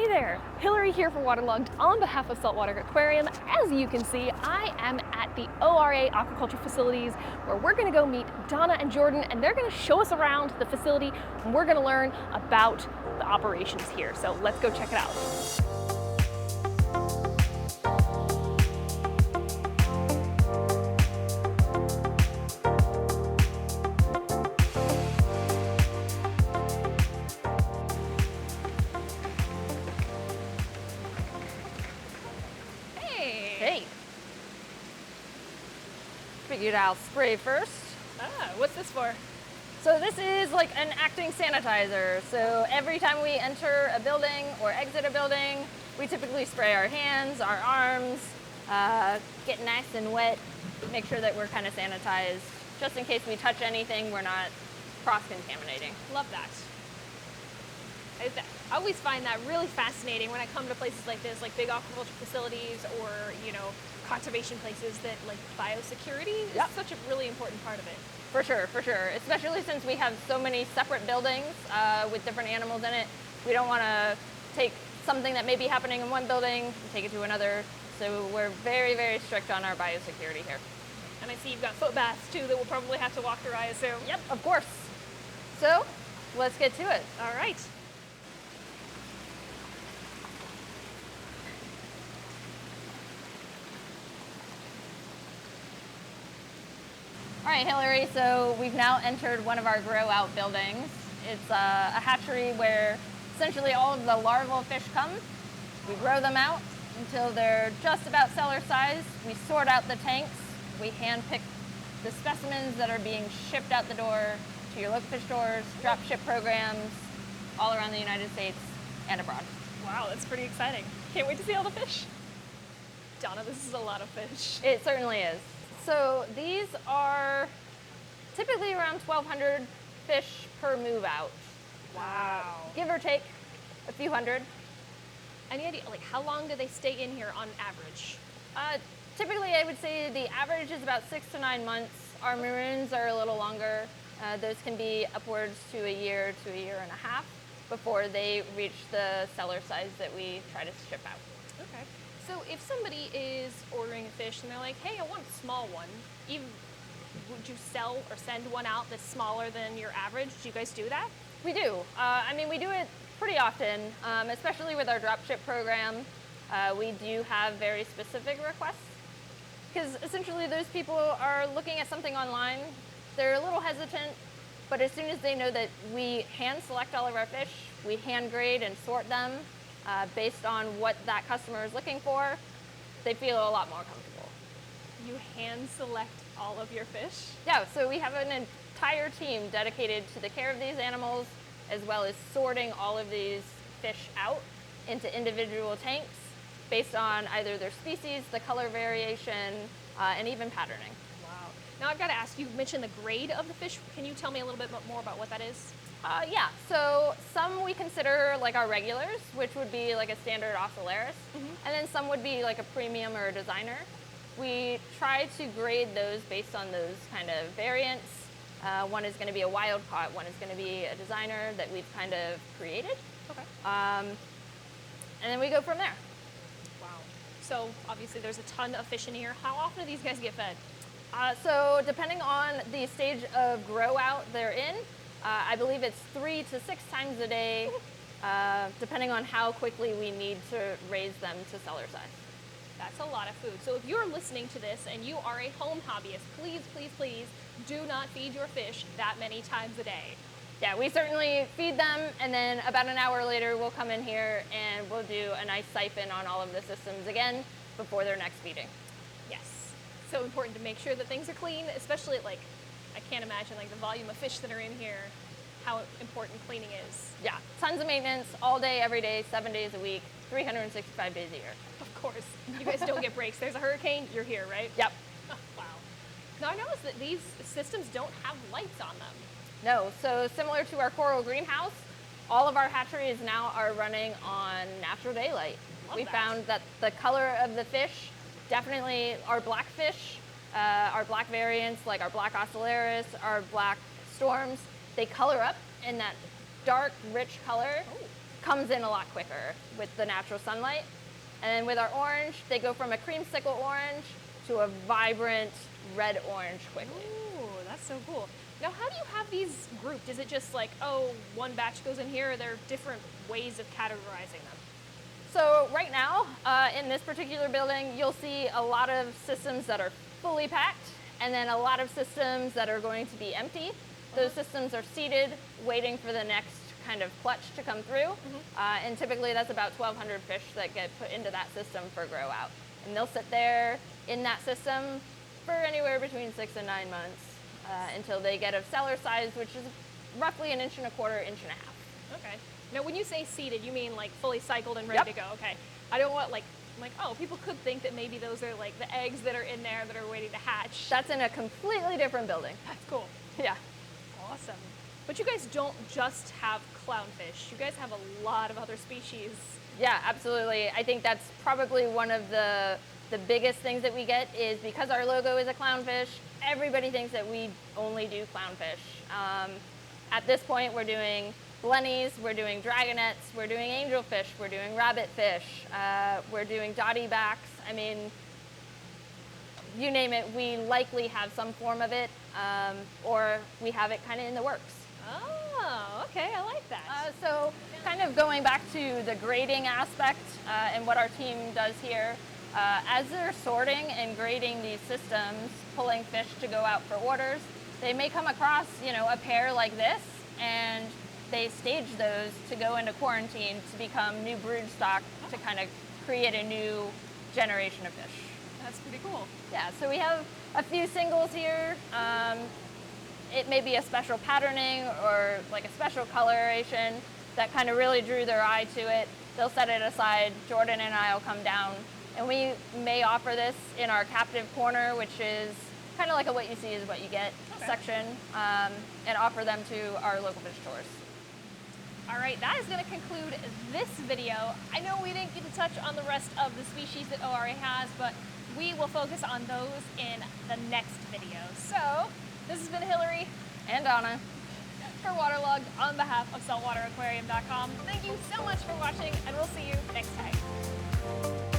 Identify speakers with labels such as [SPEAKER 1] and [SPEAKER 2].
[SPEAKER 1] there, Hilary here for Waterlogged on behalf of Saltwater Aquarium. As you can see, I am at the ORA Aquaculture Facilities where we're gonna go meet Donna and Jordan, and they're gonna show us around the facility and we're gonna learn about the operations here. So let's go check it out. Hey. Figured I'll spray first.
[SPEAKER 2] Ah, what's this for?
[SPEAKER 1] So this is like an acting sanitizer. So every time we enter a building or exit a building, we typically spray our hands, our arms, get nice and wet, make sure that we're kind of sanitized, just in case we touch anything, we're not cross-contaminating.
[SPEAKER 2] Love that. I always find that really fascinating when I come to places like this, like big aquaculture facilities or, conservation places, that like biosecurity is such a really important part of it.
[SPEAKER 1] For sure, especially since we have so many separate buildings with different animals in it. We don't want to take something that may be happening in one building and take it to another. So we're very, very strict on our biosecurity here.
[SPEAKER 2] And I see you've got foot baths too that we'll probably have to walk through, I assume.
[SPEAKER 1] Yep, of course. So let's get to it.
[SPEAKER 2] All right.
[SPEAKER 1] All right, Hilary, so we've now entered one of our grow out buildings. It's a hatchery where essentially all of the larval fish come. We grow them out until they're just about cellar size. We sort out the tanks. We hand pick the specimens that are being shipped out the door to your local fish stores, drop ship programs all around the United States and abroad.
[SPEAKER 2] Wow, that's pretty exciting. Can't wait to see all the fish. Donna, this is a lot of fish.
[SPEAKER 1] It certainly is. So these are typically around 1,200 fish per move out.
[SPEAKER 2] Wow.
[SPEAKER 1] Give or take a few hundred.
[SPEAKER 2] Any idea, like how long do they stay in here on average?
[SPEAKER 1] Typically, I would say the average is about 6 to 9 months. Our maroons are a little longer. Those can be upwards to a year and a half before they reach the cellar size that we try to ship out.
[SPEAKER 2] Okay. So if somebody is ordering a fish and they're like, hey, I want a small one, would you sell or send one out that's smaller than your average? Do you guys do that?
[SPEAKER 1] We do. We do it pretty often, especially with our drop ship program. We do have very specific requests because essentially those people are looking at something online. They're a little hesitant, but as soon as they know that we hand select all of our fish, we hand grade and sort them based on what that customer is looking for, they feel a lot more comfortable.
[SPEAKER 2] You hand select all of your fish?
[SPEAKER 1] Yeah, so we have an entire team dedicated to the care of these animals, as well as sorting all of these fish out into individual tanks based on either their species, the color variation, and even patterning.
[SPEAKER 2] Wow. Now I've got to ask, you mentioned the grade of the fish. Can you tell me a little bit more about what that is?
[SPEAKER 1] Yeah, so some we consider like our regulars, which would be like a standard ocellaris, and then some would be like a premium or a designer. We try to grade those based on those kind of variants. One is going to be a wild caught, one is going to be a designer that we've kind of created.
[SPEAKER 2] Okay.
[SPEAKER 1] And then we go from there.
[SPEAKER 2] Wow. So obviously there's a ton of fish in here. How often do these guys get fed?
[SPEAKER 1] So depending on the stage of grow out they're in, I believe it's 3 to 6 times a day, depending on how quickly we need to raise them to cellar size.
[SPEAKER 2] That's a lot of food. So if you're listening to this and you are a home hobbyist, please, please, please do not feed your fish that many times a day.
[SPEAKER 1] Yeah, we certainly feed them, and then about an hour later we'll come in here and we'll do a nice siphon on all of the systems again before their next feeding.
[SPEAKER 2] Yes. So important to make sure that things are clean, especially I can't imagine like the volume of fish that are in here, how important cleaning is.
[SPEAKER 1] Yeah, tons of maintenance all day, every day, 7 days a week, 365 days a year.
[SPEAKER 2] Of course. You guys don't get breaks. There's a hurricane, you're here, right?
[SPEAKER 1] Yep.
[SPEAKER 2] Wow. Now I noticed that these systems don't have lights on them.
[SPEAKER 1] No, so similar to our coral greenhouse, all of our hatcheries now are running on natural daylight. We found that the color of the fish, definitely our black fish, our black variants like our black ocellaris, our black storms, they color up in that dark, rich color comes in a lot quicker with the natural sunlight. And then with our orange, they go from a creamsicle orange to a vibrant red-orange quickly.
[SPEAKER 2] Ooh, that's so cool. Now, how do you have these grouped? Is it just like, oh, one batch goes in here, or there are different ways of categorizing them?
[SPEAKER 1] So right now, in this particular building, you'll see a lot of systems that are fully packed, and then a lot of systems that are going to be empty. Those systems are seated, waiting for the next kind of clutch to come through. And typically that's about 1,200 fish that get put into that system for grow out. And they'll sit there in that system for anywhere between 6 and 9 months until they get a cellar size, which is roughly 1 1/4 inch, 1.5 inches.
[SPEAKER 2] Okay. Now, when you say seeded, you mean like fully cycled and ready to go? Okay. I don't want I'm like, oh, people could think that maybe those are like the eggs that are in there that are waiting to hatch.
[SPEAKER 1] That's in a completely different building.
[SPEAKER 2] That's cool.
[SPEAKER 1] Yeah.
[SPEAKER 2] Awesome. But you guys don't just have clownfish. You guys have a lot of other species.
[SPEAKER 1] Yeah, absolutely. I think that's probably one of the biggest things that we get is because our logo is a clownfish, everybody thinks that we only do clownfish. At this point, we're doing blennies, we're doing dragonets, we're doing angelfish, we're doing rabbitfish, we're doing dotty backs. I mean, you name it, we likely have some form of it, or we have it kind of in the works.
[SPEAKER 2] Oh, okay, I like that.
[SPEAKER 1] So kind of going back to the grading aspect and what our team does here, as they're sorting and grading these systems, pulling fish to go out for orders, they may come across, a pair like this, and they stage those to go into quarantine to become new brood stock to kind of create a new generation of fish.
[SPEAKER 2] That's pretty cool.
[SPEAKER 1] Yeah, so we have a few singles here. It may be a special patterning or like a special coloration that kind of really drew their eye to it. They'll set it aside. Jordan and I will come down, and we may offer this in our captive corner, which is kind of like a what you see is what you get section, and offer them to our local fish tours.
[SPEAKER 2] All right, that is going to conclude this video. I know we didn't get to touch on the rest of the species that ORA has, but we will focus on those in the next video. So, this has been Hilary
[SPEAKER 1] and Donna
[SPEAKER 2] for Waterlogged on behalf of SaltwaterAquarium.com. Thank you so much for watching, and we'll see you next time.